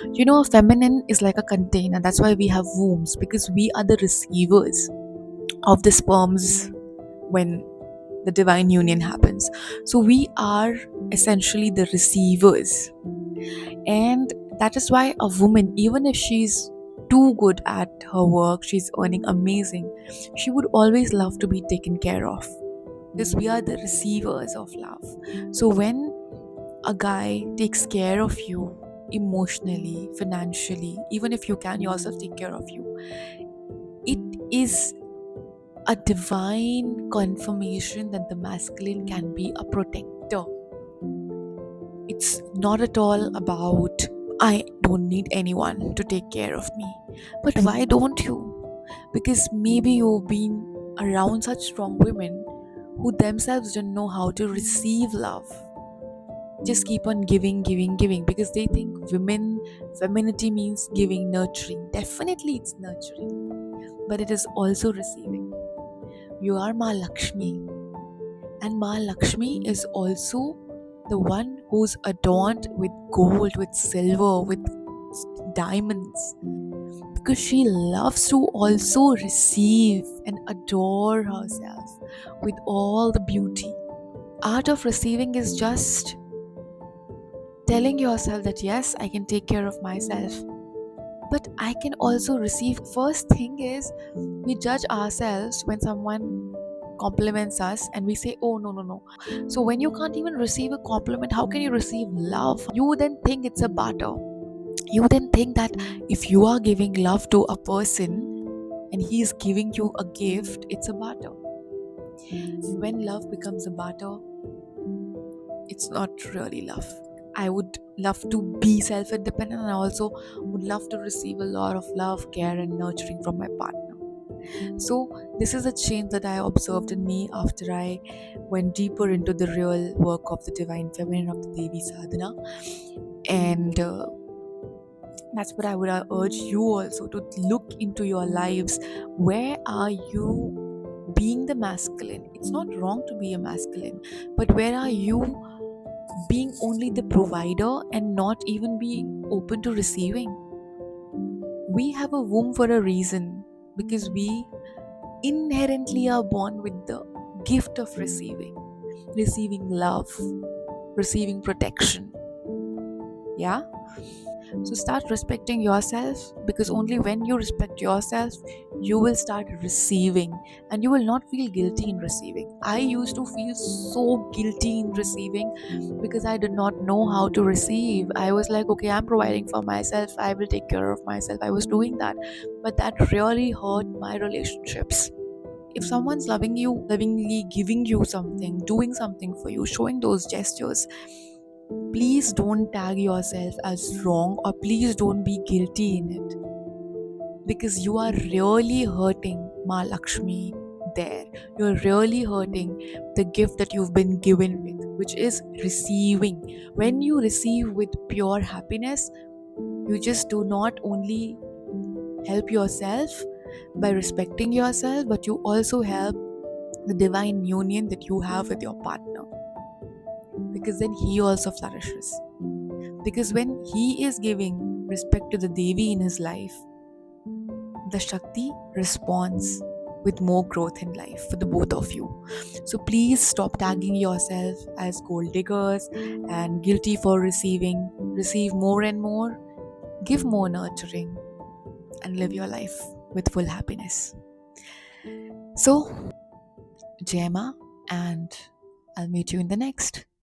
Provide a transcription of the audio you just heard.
A feminine is like a container. That's why we have wombs, because we are the receivers of the sperms when the divine union happens. So we are essentially the receivers. And that is why a woman, even if she's too good at her work, she's earning amazing, she would always love to be taken care of, because we are the receivers of love. So when a guy takes care of you emotionally, financially, even if you can yourself take care of you, it is a divine confirmation that the masculine can be a protector. It's not at all about, I don't need anyone to take care of me. But why don't you? Because maybe you've been around such strong women who themselves don't know how to receive love. Just keep on giving, giving, giving, because they think femininity means giving, nurturing. Definitely it's nurturing, but it is also receiving. You are Ma Lakshmi, and Ma Lakshmi is also the one who's adorned with gold, with silver, with diamonds, because she loves to also receive and adore herself with all the beauty. Art of receiving is just telling yourself that yes, I can take care of myself, but I can also receive. First thing is, we judge ourselves when someone compliments us and we say, oh, no, no, no. So when you can't even receive a compliment, how can you receive love? You then think it's a barter. You then think that if you are giving love to a person and he is giving you a gift, it's a barter. When love becomes a barter, it's not really love. I would love to be self independent, and I also would love to receive a lot of love, care, and nurturing from my partner. So, this is a change that I observed in me after I went deeper into the real work of the divine feminine, of the Devi sadhana. And that's what I would urge you also to look into your lives. Where are you being the masculine? It's not wrong to be a masculine, but where are you being only the provider and not even being open to receiving? We have a womb for a reason, because we inherently are born with the gift of receiving love, receiving protection. Yeah. So start respecting yourself, because only when you respect yourself, you will start receiving, and you will not feel guilty in receiving. I used to feel so guilty in receiving because I did not know how to receive. I was like, okay, I'm providing for myself, I will take care of myself. I was doing that, but that really hurt my relationships. If someone's loving you, lovingly giving you something, doing something for you, showing those gestures, please don't tag yourself as wrong, or please don't be guilty in it, because you are really hurting Ma Lakshmi there. You're really hurting the gift that you've been given with, which is receiving. When you receive with pure happiness, you just do not only help yourself by respecting yourself, but you also help the divine union that you have with your partner, because then he also flourishes. Because when he is giving respect to the Devi in his life, the Shakti responds with more growth in life for the both of you. So please stop tagging yourself as gold diggers and guilty for receiving. Receive more and more, give more nurturing, and live your life with full happiness. So, Jema, and I'll meet you in the next.